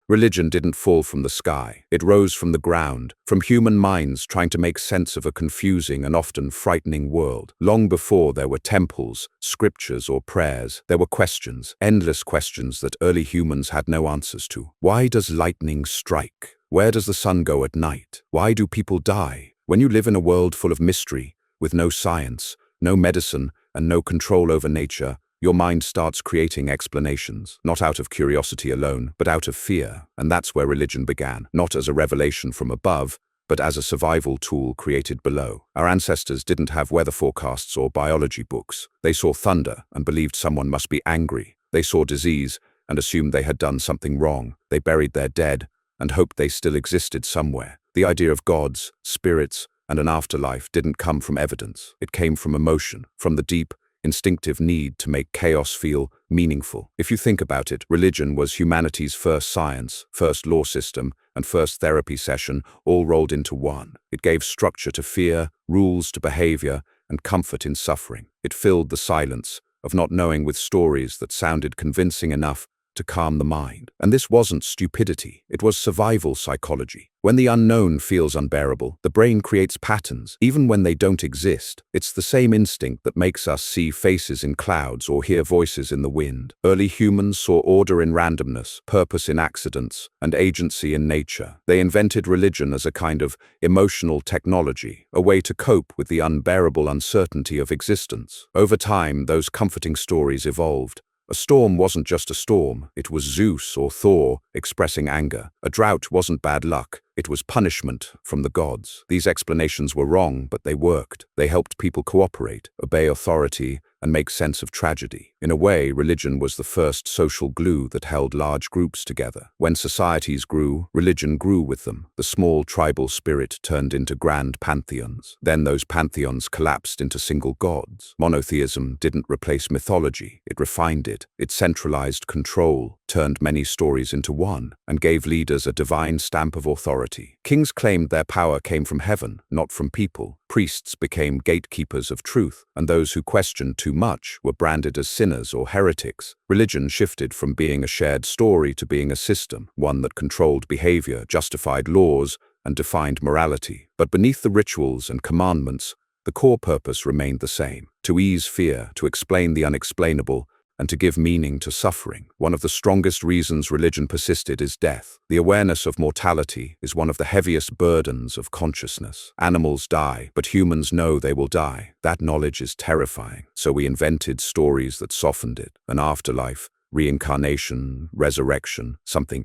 Religion didn't fall from the sky. It rose from the ground, from human minds trying to make sense of a confusing and often frightening world. Long before there were temples, scriptures, or prayers, there were questions, endless questions that early humans had no answers to. Why does lightning strike? Where does the sun go at night? Why do people die? When you live in a world full of mystery, with no science, no medicine, and no control over nature, your mind starts creating explanations, not out of curiosity alone, but out of fear. And that's where religion began, not as a revelation from above, but as a survival tool created below. Our ancestors didn't have weather forecasts or biology books. They saw thunder and believed someone must be angry. They saw disease and assumed they had done something wrong. They buried their dead and hoped they still existed somewhere. The idea of gods, spirits, and an afterlife didn't come from evidence. It came from emotion, from the deep, instinctive need to make chaos feel meaningful. If you think about it, religion was humanity's first science, first law system, and first therapy session, all rolled into one. It gave structure to fear, rules to behavior, and comfort in suffering. It filled the silence of not knowing with stories that sounded convincing enough to calm the mind. And this wasn't stupidity, it was survival psychology. When the unknown feels unbearable, the brain creates patterns, even when they don't exist. It's the same instinct that makes us see faces in clouds or hear voices in the wind. Early humans saw order in randomness, purpose in accidents, and agency in nature. They invented religion as a kind of emotional technology, a way to cope with the unbearable uncertainty of existence. Over time, those comforting stories evolved. A storm wasn't just a storm, it was Zeus or Thor expressing anger. A drought wasn't bad luck, it was punishment from the gods. These explanations were wrong, but they worked. They helped people cooperate, obey authority, and make sense of tragedy. In a way, religion was the first social glue that held large groups together. When societies grew, religion grew with them. The small tribal spirit turned into grand pantheons. Then those pantheons collapsed into single gods. Monotheism didn't replace mythology, it refined it. It centralized control, turned many stories into one, and gave leaders a divine stamp of authority. Kings claimed their power came from heaven, not from people. Priests became gatekeepers of truth, and those who questioned too much were branded as sinners or heretics. Religion shifted from being a shared story to being a system, one that controlled behavior, justified laws, and defined morality. But beneath the rituals and commandments, the core purpose remained the same: to ease fear, to explain the unexplainable, and to give meaning to suffering. One of the strongest reasons religion persisted is death. The awareness of mortality is one of the heaviest burdens of consciousness. Animals die, but humans know they will die. That knowledge is terrifying. So we invented stories that softened it. An afterlife, reincarnation, resurrection,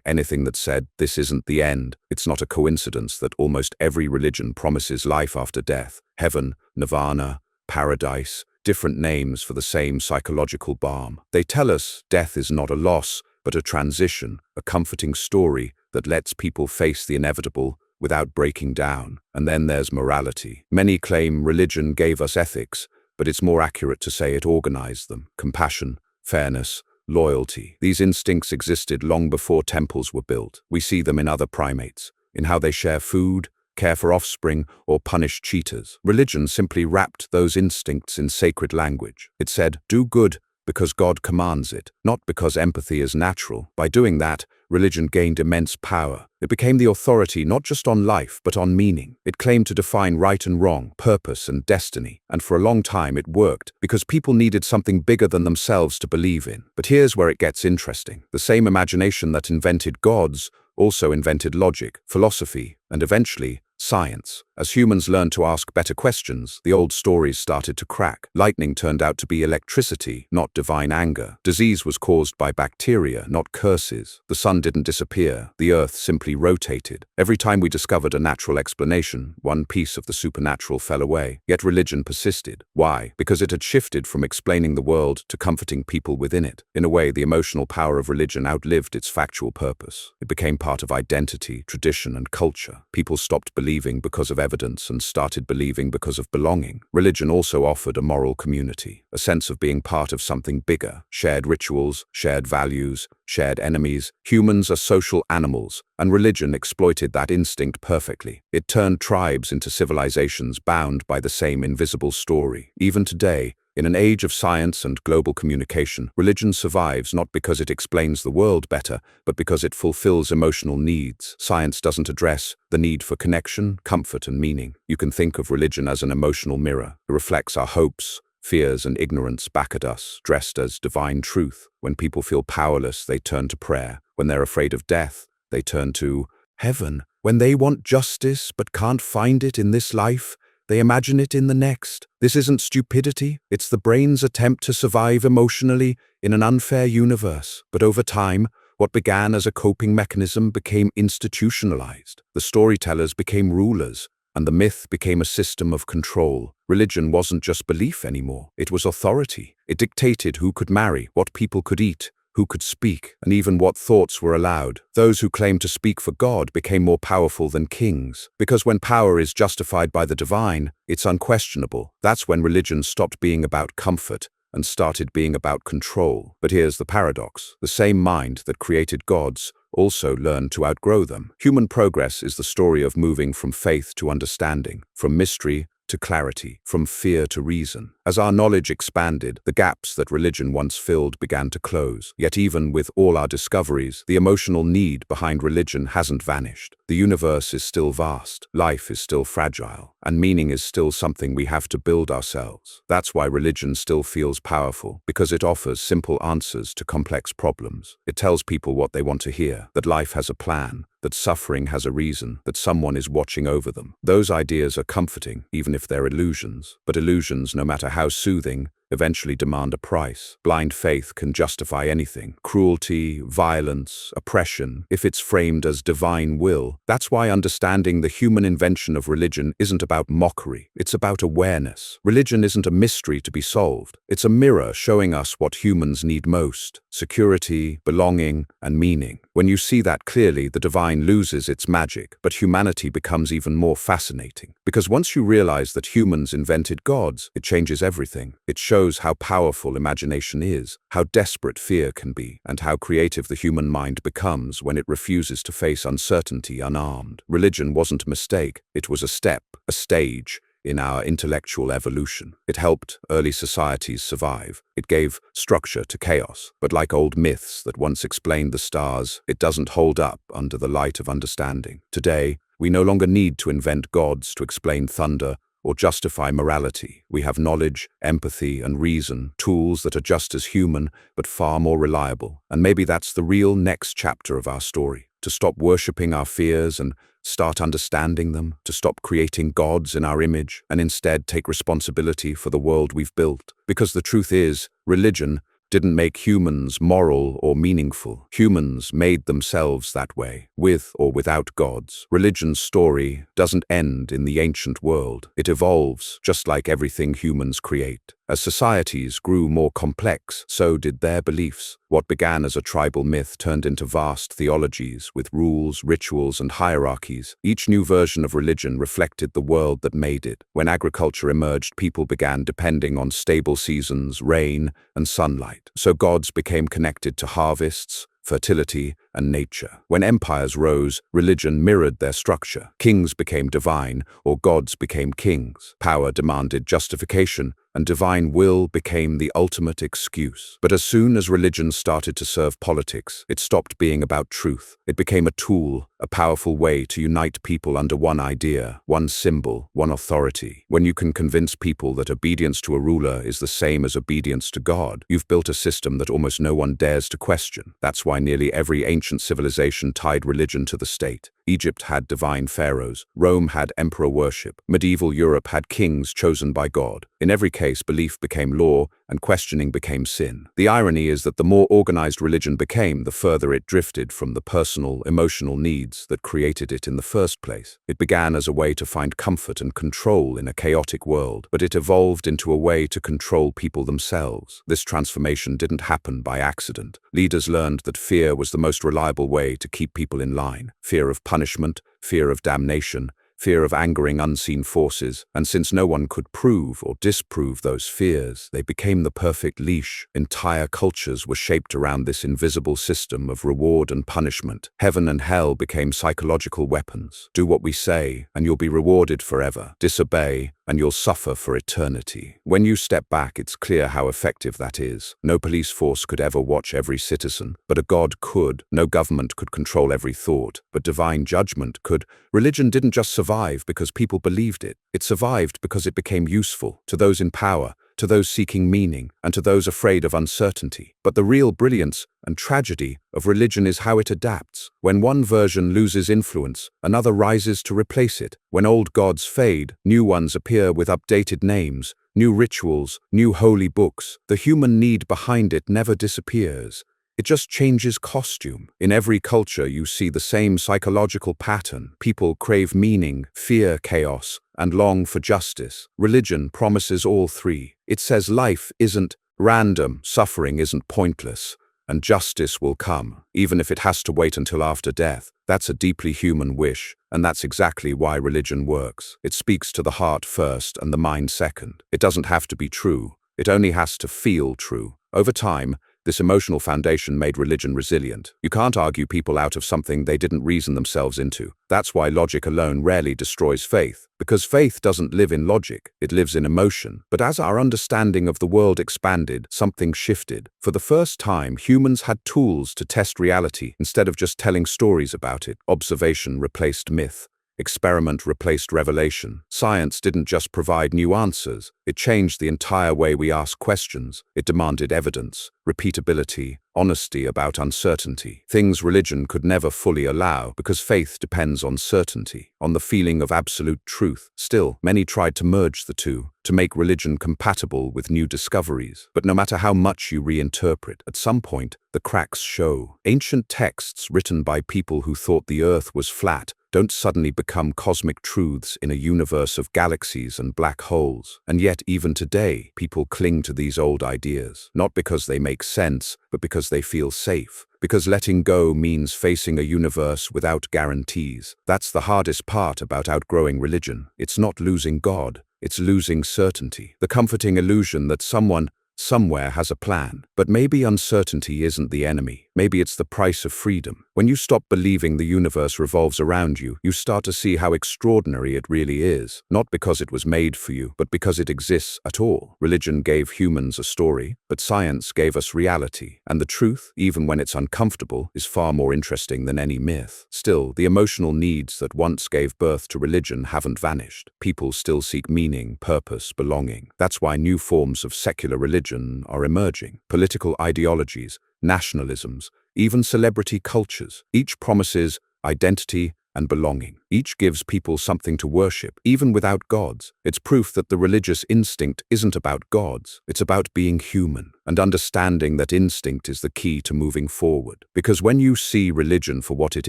anything that said, this isn't the end. It's not a coincidence that almost every religion promises life after death. Heaven, nirvana, paradise, different names for the same psychological balm. They tell us death is not a loss, but a transition, a comforting story that lets people face the inevitable without breaking down. And then there's morality. Many claim religion gave us ethics, but it's more accurate to say it organized them. Compassion, fairness, loyalty. These instincts existed long before temples were built. We see them in other primates, in how they share food, care for offspring, or punish cheaters. Religion simply wrapped those instincts in sacred language. It said, do good because God commands it, not because empathy is natural. By doing that, religion gained immense power. It became the authority not just on life, but on meaning. It claimed to define right and wrong, purpose and destiny. And for a long time it worked, because people needed something bigger than themselves to believe in. But here's where it gets interesting. The same imagination that invented gods also invented logic, philosophy, and eventually, science. As humans learned to ask better questions, the old stories started to crack. Lightning turned out to be electricity, not divine anger. Disease was caused by bacteria, not curses. The sun didn't disappear, the earth simply rotated. Every time we discovered a natural explanation, one piece of the supernatural fell away. Yet religion persisted. Why? Because it had shifted from explaining the world to comforting people within it. In a way, the emotional power of religion outlived its factual purpose. It became part of identity, tradition, and culture. People stopped believing because of evidence and started believing because of belonging. Religion also offered a moral community, a sense of being part of something bigger, shared rituals, shared values, shared enemies. Humans are social animals, and religion exploited that instinct perfectly. It turned tribes into civilizations bound by the same invisible story. Even today, In an age of science and global communication, religion survives not because it explains the world better, but because it fulfills emotional needs. Science doesn't address the need for connection, comfort, and meaning. You can think of religion as an emotional mirror. It reflects our hopes, fears, and ignorance back at us, dressed as divine truth. When people feel powerless, they turn to prayer. When they're afraid of death, they turn to heaven. When they want justice but can't find it in this life, they imagine it in the next. This isn't stupidity, it's the brain's attempt to survive emotionally in an unfair universe. But over time, what began as a coping mechanism became institutionalized. The storytellers became rulers, and the myth became a system of control. Religion wasn't just belief anymore, it was authority. It dictated who could marry, what people could eat, who could speak, and even what thoughts were allowed. Those who claimed to speak for God became more powerful than kings. Because when power is justified by the divine, it's unquestionable. That's when religion stopped being about comfort and started being about control. But here's the paradox. The same mind that created gods also learned to outgrow them. Human progress is the story of moving from faith to understanding, from mystery to clarity, from fear to reason. As our knowledge expanded, the gaps that religion once filled began to close. Yet even with all our discoveries, the emotional need behind religion hasn't vanished. The universe is still vast, life is still fragile, and meaning is still something we have to build ourselves. That's why religion still feels powerful, because it offers simple answers to complex problems. It tells people what they want to hear, that life has a plan, that suffering has a reason, that someone is watching over them. Those ideas are comforting, even if they're illusions. But illusions, no matter how soothing, eventually demand a price. Blind faith can justify anything: cruelty, violence, oppression, if it's framed as divine will. That's why understanding the human invention of religion isn't about mockery, it's about awareness. Religion isn't a mystery to be solved. It's a mirror showing us what humans need most: security, belonging, and meaning. When you see that clearly, the divine loses its magic, but humanity becomes even more fascinating. Because once you realize that humans invented gods, it changes everything. It shows how powerful imagination is, how desperate fear can be, and how creative the human mind becomes when it refuses to face uncertainty unarmed. Religion wasn't a mistake, it was a step, a stage in our intellectual evolution. It helped early societies survive. It gave structure to chaos. But like old myths that once explained the stars, it doesn't hold up under the light of understanding. Today, we no longer need to invent gods to explain thunder or justify morality. We have knowledge, empathy, and reason, tools that are just as human, but far more reliable. And maybe that's the real next chapter of our story: to stop worshipping our fears and start understanding them, to stop creating gods in our image, and instead take responsibility for the world we've built. Because the truth is, religion didn't make humans moral or meaningful. Humans made themselves that way, with or without gods. Religion's story doesn't end in the ancient world. It evolves, just like everything humans create. As societies grew more complex, so did their beliefs. What began as a tribal myth turned into vast theologies with rules, rituals, and hierarchies. Each new version of religion reflected the world that made it. When agriculture emerged, people began depending on stable seasons, rain, and sunlight. So gods became connected to harvests, fertility, and nature. When empires rose, religion mirrored their structure. Kings became divine, or gods became kings. Power demanded justification, and divine will became the ultimate excuse. But as soon as religion started to serve politics, it stopped being about truth. It became a tool, a powerful way to unite people under one idea, one symbol, one authority. When you can convince people that obedience to a ruler is the same as obedience to God, you've built a system that almost no one dares to question. That's why nearly every ancient civilization tied religion to the state. Egypt had divine pharaohs, Rome had emperor worship, medieval Europe had kings chosen by God. In every case, belief became law and questioning became sin. The irony is that the more organized religion became, the further it drifted from the personal, emotional needs that created it in the first place. It began as a way to find comfort and control in a chaotic world, but it evolved into a way to control people themselves. This transformation didn't happen by accident. Leaders learned that fear was the most reliable way to keep people in line. Fear of punishment, fear of damnation, fear of angering unseen forces, and since no one could prove or disprove those fears, they became the perfect leash. Entire cultures were shaped around this invisible system of reward and punishment. Heaven and hell became psychological weapons. Do what we say, and you'll be rewarded forever. Disobey, and you'll suffer for eternity. When you step back, it's clear how effective that is. No police force could ever watch every citizen, but a God could. No government could control every thought, but divine judgment could. Religion didn't just survive because people believed it. It survived because it became useful to those in power, to those seeking meaning, and to those afraid of uncertainty. But the real brilliance and tragedy of religion is how it adapts. When one version loses influence, another rises to replace it. When old gods fade, new ones appear with updated names, new rituals, new holy books. The human need behind it never disappears. It just changes costume. In every culture, you see the same psychological pattern. People crave meaning, fear chaos, and long for justice. Religion promises all three. It says life isn't random, suffering isn't pointless, and justice will come, even if it has to wait until after death. That's a deeply human wish, and that's exactly why religion works. It speaks to the heart first and the mind second. It doesn't have to be true. It only has to feel true. Over time, this emotional foundation made religion resilient. You can't argue people out of something they didn't reason themselves into. That's why logic alone rarely destroys faith, because faith doesn't live in logic, it lives in emotion. But as our understanding of the world expanded, something shifted. For the first time, humans had tools to test reality instead of just telling stories about it. Observation replaced myth. Experiment replaced revelation. Science didn't just provide new answers, it changed the entire way we ask questions. It demanded evidence, repeatability, honesty about uncertainty. Things religion could never fully allow, because faith depends on certainty, on the feeling of absolute truth. Still, many tried to merge the two, to make religion compatible with new discoveries. But no matter how much you reinterpret, at some point, the cracks show. Ancient texts written by people who thought the earth was flat don't suddenly become cosmic truths in a universe of galaxies and black holes. And yet, even today, people cling to these old ideas, not because they make sense, but because they feel safe. Because letting go means facing a universe without guarantees. That's the hardest part about outgrowing religion. It's not losing God, it's losing certainty. The comforting illusion that someone somewhere has a plan. But maybe uncertainty isn't the enemy. Maybe it's the price of freedom. When you stop believing the universe revolves around you, you start to see how extraordinary it really is. Not because it was made for you, but because it exists at all. Religion gave humans a story, but science gave us reality. And the truth, even when it's uncomfortable, is far more interesting than any myth. Still, the emotional needs that once gave birth to religion haven't vanished. People still seek meaning, purpose, belonging. That's why new forms of secular religion are emerging. Political ideologies, nationalisms, even celebrity cultures. Each promises identity and belonging. Each gives people something to worship, even without gods. It's proof that the religious instinct isn't about gods, it's about being human, and understanding that instinct is the key to moving forward. Because when you see religion for what it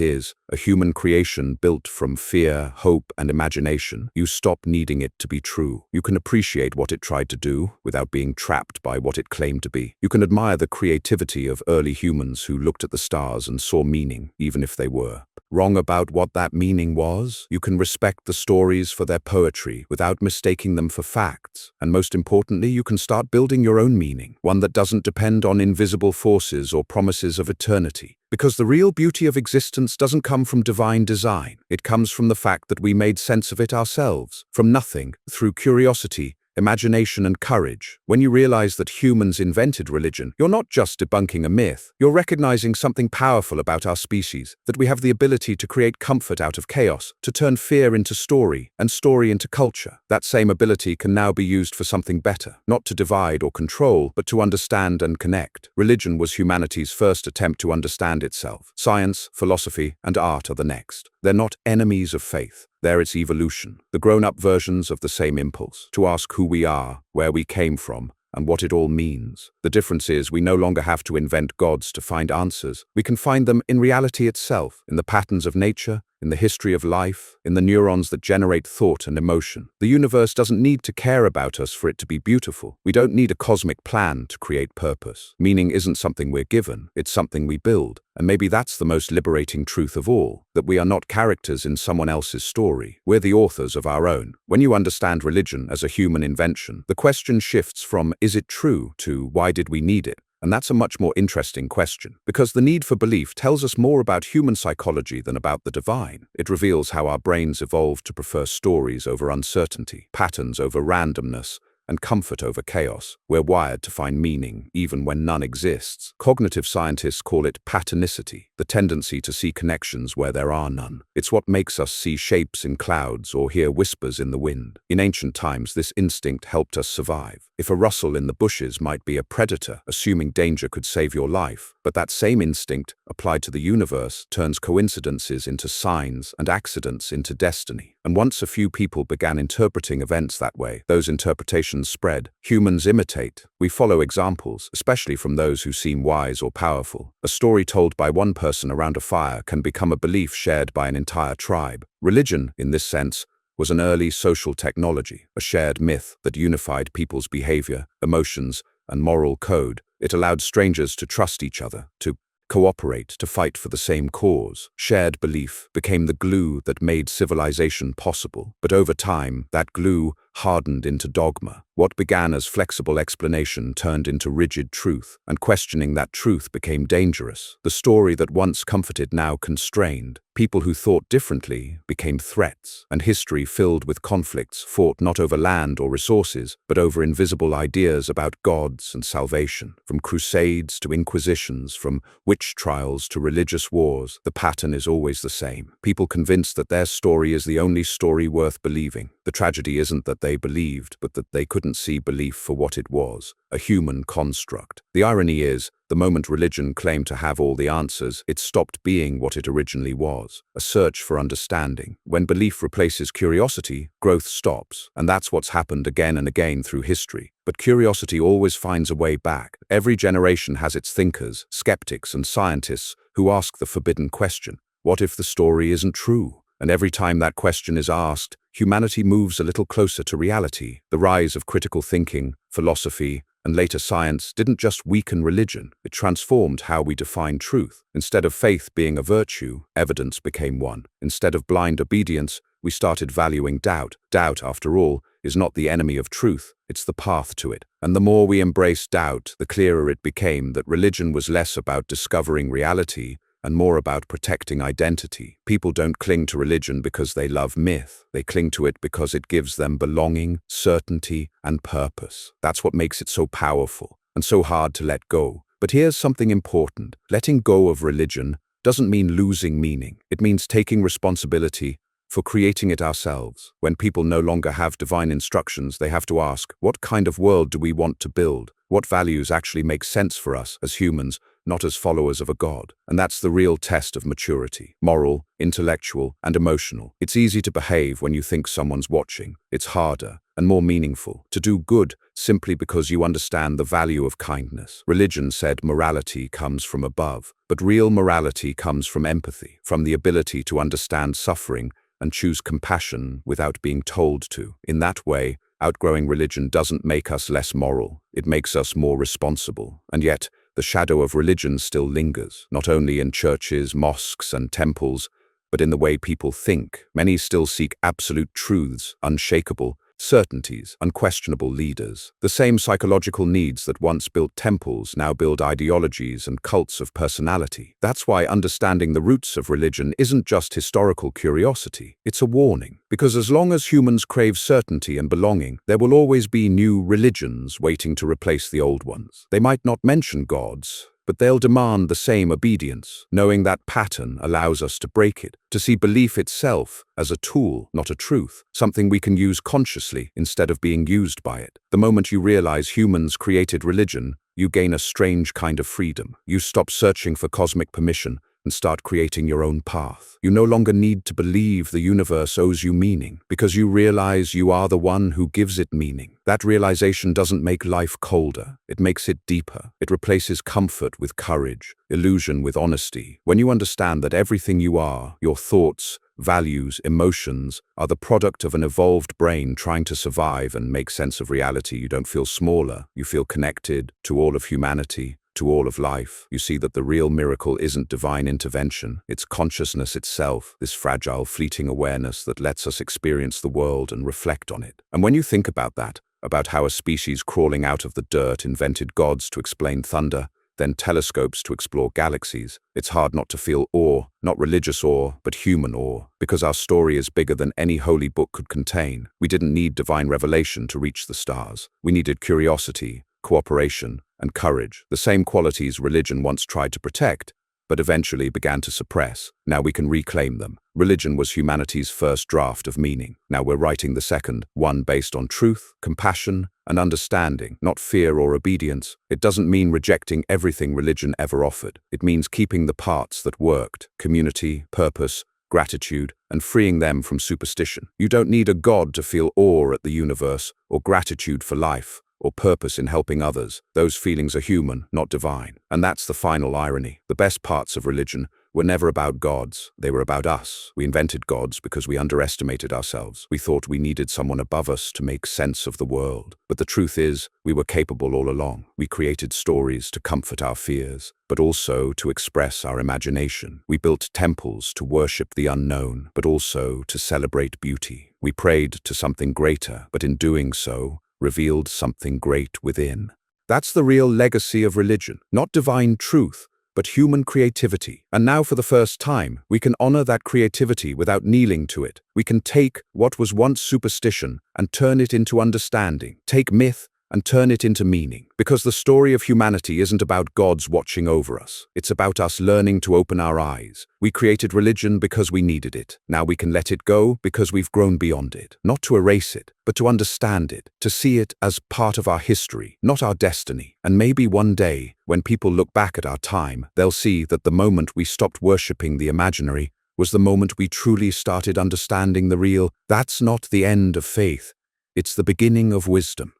is, a human creation built from fear, hope, and imagination, you stop needing it to be true. You can appreciate what it tried to do without being trapped by what it claimed to be. You can admire the creativity of early humans who looked at the stars and saw meaning, even if they were wrong about what that meaning was. You can respect the stories for their poetry without mistaking them for facts. And most importantly, you can start building your own meaning, one that doesn't depend on invisible forces or promises of eternity. Because the real beauty of existence doesn't come from divine design. It comes from the fact that we made sense of it ourselves, from nothing, through curiosity, imagination, and courage. When you realize that humans invented religion, you're not just debunking a myth, you're recognizing something powerful about our species, that we have the ability to create comfort out of chaos, to turn fear into story, and story into culture. That same ability can now be used for something better, not to divide or control, but to understand and connect. Religion was humanity's first attempt to understand itself. Science, philosophy, and art are the next. They're not enemies of faith. They're its evolution, the grown-up versions of the same impulse, to ask who we are, where we came from, and what it all means. The difference is we no longer have to invent gods to find answers. We can find them in reality itself, in the patterns of nature, in the history of life, in the neurons that generate thought and emotion. The universe doesn't need to care about us for it to be beautiful. We don't need a cosmic plan to create purpose. Meaning isn't something we're given, it's something we build. And maybe that's the most liberating truth of all, that we are not characters in someone else's story. We're the authors of our own. When you understand religion as a human invention, the question shifts from, is it true, to why did we need it? And that's a much more interesting question, because the need for belief tells us more about human psychology than about the divine. It reveals how our brains evolved to prefer stories over uncertainty, patterns over randomness, and comfort over chaos. We're wired to find meaning, even when none exists. Cognitive scientists call it patternicity, the tendency to see connections where there are none. It's what makes us see shapes in clouds or hear whispers in the wind. In ancient times, this instinct helped us survive. If a rustle in the bushes might be a predator, assuming danger could save your life, but that same instinct, applied to the universe, turns coincidences into signs and accidents into destiny. And once a few people began interpreting events that way, those interpretations spread. Humans imitate. We follow examples, especially from those who seem wise or powerful. A story told by one person around a fire can become a belief shared by an entire tribe. Religion, in this sense, was an early social technology, a shared myth that unified people's behavior, emotions, and moral code. It allowed strangers to trust each other, to cooperate, to fight for the same cause. Shared belief became the glue that made civilization possible. But over time, that glue hardened into dogma. What began as flexible explanation turned into rigid truth, and questioning that truth became dangerous. The story that once comforted now constrained. People who thought differently became threats, and history filled with conflicts fought not over land or resources, but over invisible ideas about gods and salvation. From crusades to inquisitions, from witch trials to religious wars, the pattern is always the same. People convinced that their story is the only story worth believing. The tragedy isn't that they believed, but that they couldn't see belief for what it was, a human construct. The irony is, the moment religion claimed to have all the answers, it stopped being what it originally was, a search for understanding. When belief replaces curiosity, growth stops, and that's what's happened again and again through history. But curiosity always finds a way back. Every generation has its thinkers, skeptics, and scientists who ask the forbidden question, what if the story isn't true? And every time that question is asked, humanity moves a little closer to reality. The rise of critical thinking, philosophy, and later science didn't just weaken religion, it transformed how we define truth. Instead of faith being a virtue, evidence became one. Instead of blind obedience, we started valuing doubt. Doubt, after all, is not the enemy of truth, it's the path to it. And the more we embraced doubt, the clearer it became that religion was less about discovering reality and more about protecting identity. People don't cling to religion because they love myth. They cling to it because it gives them belonging, certainty, and purpose. That's what makes it so powerful and so hard to let go. But here's something important. Letting go of religion doesn't mean losing meaning. It means taking responsibility for creating it ourselves. When people no longer have divine instructions, they have to ask, what kind of world do we want to build? What values actually make sense for us as humans, not as followers of a god? And that's the real test of maturity, moral, intellectual, and emotional. It's easy to behave when you think someone's watching. It's harder and more meaningful to do good simply because you understand the value of kindness. Religion said morality comes from above, but real morality comes from empathy, from the ability to understand suffering and choose compassion without being told to. In that way, outgrowing religion doesn't make us less moral, it makes us more responsible. And yet, the shadow of religion still lingers, not only in churches, mosques, and temples, but in the way people think. Many still seek absolute truths, unshakable certainties, unquestionable leaders. The same psychological needs that once built temples now build ideologies and cults of personality. That's why understanding the roots of religion isn't just historical curiosity, it's a warning. Because as long as humans crave certainty and belonging, there will always be new religions waiting to replace the old ones. They might not mention gods, but they'll demand the same obedience. Knowing that pattern allows us to break it, to see belief itself as a tool, not a truth, something we can use consciously instead of being used by it. The moment you realize humans created religion, you gain a strange kind of freedom. You stop searching for cosmic permission and start creating your own path. You no longer need to believe the universe owes you meaning, because you realize you are the one who gives it meaning. That realization doesn't make life colder, it makes it deeper. It replaces comfort with courage, illusion with honesty. When you understand that everything you are, your thoughts, values, emotions, are the product of an evolved brain trying to survive and make sense of reality, you don't feel smaller, you feel connected to all of humanity, to all of life. You see that the real miracle isn't divine intervention, it's consciousness itself, this fragile, fleeting awareness that lets us experience the world and reflect on it. And when you think about that, about how a species crawling out of the dirt invented gods to explain thunder, then telescopes to explore galaxies. It's hard not to feel awe, not religious awe, but human awe, because our story is bigger than any holy book could contain. We didn't need divine revelation to reach the stars. We needed curiosity, cooperation, and courage, the same qualities religion once tried to protect, but eventually began to suppress. Now we can reclaim them. Religion was humanity's first draft of meaning. Now we're writing the second, one based on truth, compassion, and understanding, not fear or obedience. It doesn't mean rejecting everything religion ever offered. It means keeping the parts that worked: community, purpose, gratitude, and freeing them from superstition. You don't need a god to feel awe at the universe, or gratitude for life, or purpose in helping others. Those feelings are human, not divine. And that's the final irony. The best parts of religion were never about gods. They were about us. We invented gods because we underestimated ourselves. We thought we needed someone above us to make sense of the world. But the truth is, we were capable all along. We created stories to comfort our fears, but also to express our imagination. We built temples to worship the unknown, but also to celebrate beauty. We prayed to something greater, but in doing so, revealed something great within. That's the real legacy of religion, not divine truth, but human creativity. And now for the first time, we can honor that creativity without kneeling to it. We can take what was once superstition and turn it into understanding, take myth and turn it into meaning. Because the story of humanity isn't about gods watching over us. It's about us learning to open our eyes. We created religion because we needed it. Now we can let it go because we've grown beyond it. Not to erase it, but to understand it, to see it as part of our history, not our destiny. And maybe one day, when people look back at our time, they'll see that the moment we stopped worshipping the imaginary was the moment we truly started understanding the real. That's not the end of faith. It's the beginning of wisdom.